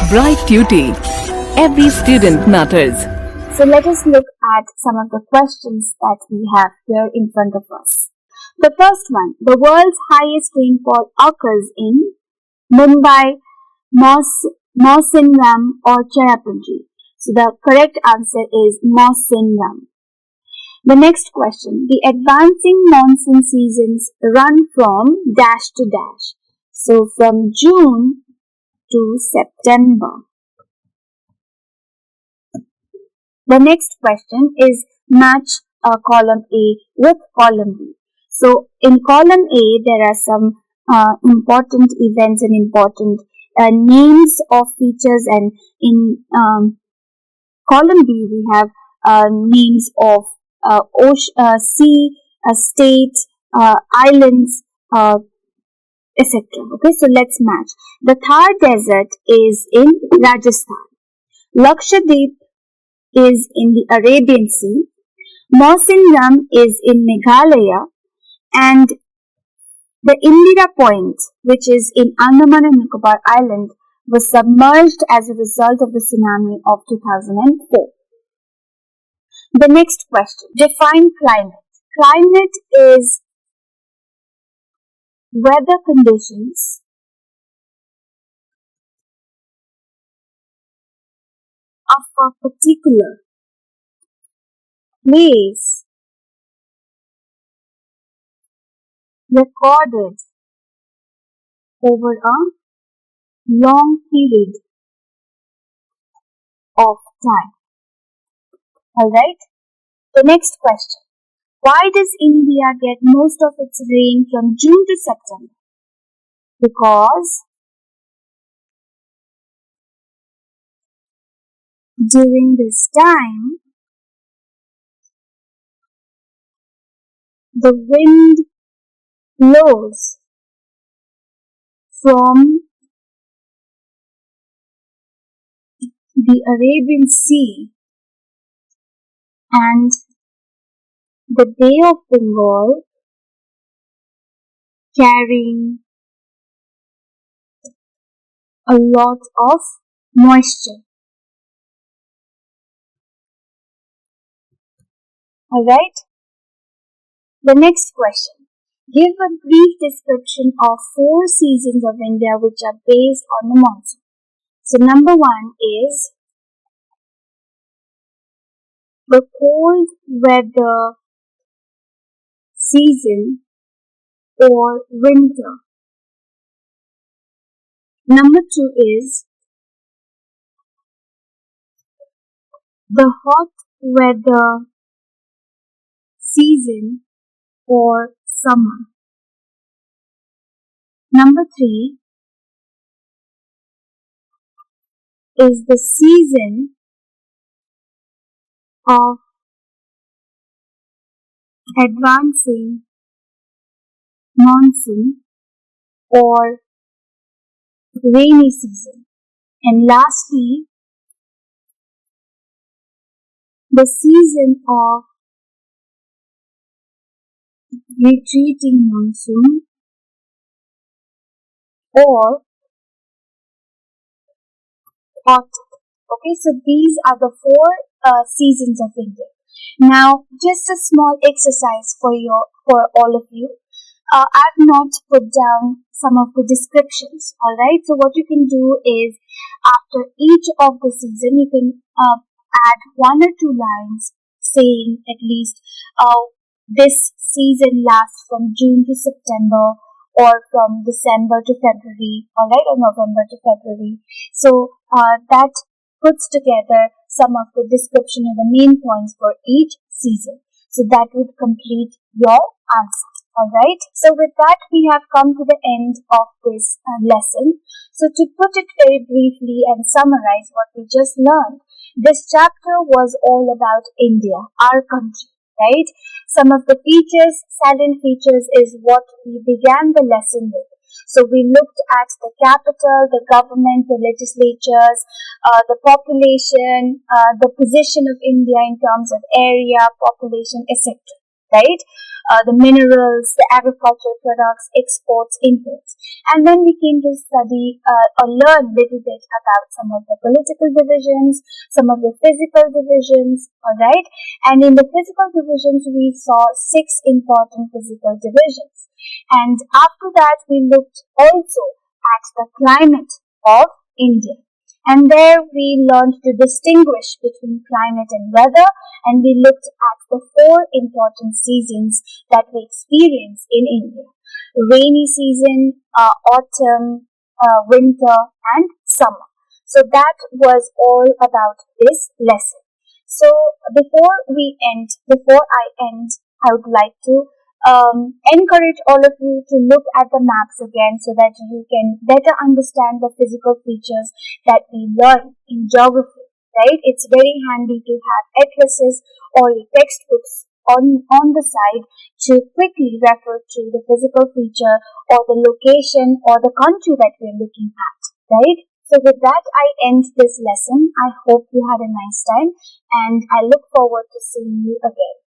Bright Tuty. Every student matters. So let us look at some of the questions that we have here in front of us. The first one, the world's highest rainfall occurs in Mumbai, Mawsynram or Cherrapunji. So the correct answer is Mawsynram. The next question, the advancing monsoon seasons run from dash to dash. So from June to September. The next question is match column A with column B. So in column A, there are some important events and important names of features, and in column B, we have names of sea, state, islands, etc. Okay, so let's match. The Thar Desert is in Rajasthan. Lakshadweep is in the Arabian Sea. Mawsynram is in Meghalaya, and the Indira Point, which is in Andaman and Nicobar Island, was submerged as a result of the tsunami of 2004. The next question, define climate. Climate is weather conditions of a particular place recorded over a long period of time. Alright? The next question. Why does India get most of its rain from June to September? Because during this time, the wind blows from the Arabian Sea and the Bay of Bengal, carrying a lot of moisture. Alright? The next question. Give a brief description of 4 seasons of India which are based on the monsoon. So number 1 is the cold weather season or winter. Number 2 is the hot weather season or summer. Number 3 is the season of advancing monsoon or rainy season. And lastly, the season of retreating monsoon or autumn. Okay, so these are the 4 seasons of India. Now, just a small exercise for all of you. I've not put down some of the descriptions. Alright, so what you can do is after each of the season, you can add 1 or 2 lines saying at least this season lasts from June to September or from December to February, alright, or November to February. So that puts together some of the description of the main points for each season. So that would complete your answer. Alright, so with that we have come to the end of this lesson. So to put it very briefly and summarize what we just learned, this chapter was all about India, our country, right? Some of the features, salient features is what we began the lesson with. So we looked at the capital, the government, the legislatures, the population, the position of India in terms of area, population, etc. right? The minerals, the agricultural products, exports, imports. And then we came to study or learn a little bit about some of the political divisions, some of the physical divisions, alright? And in the physical divisions, we saw 6 important physical divisions. And after that, we looked also at the climate of India. And there we learned to distinguish between climate and weather, and we looked at the 4 important seasons that we experience in India. Rainy season, autumn, winter, and summer. So that was all about this lesson. So before I end, I would like to encourage all of you to look at the maps again so that you can better understand the physical features that we learn in geography, right? It's very handy to have atlases or your textbooks on the side to quickly refer to the physical feature or the location or the country that we're looking at, right? So with that, I end this lesson. I hope you had a nice time and I look forward to seeing you again.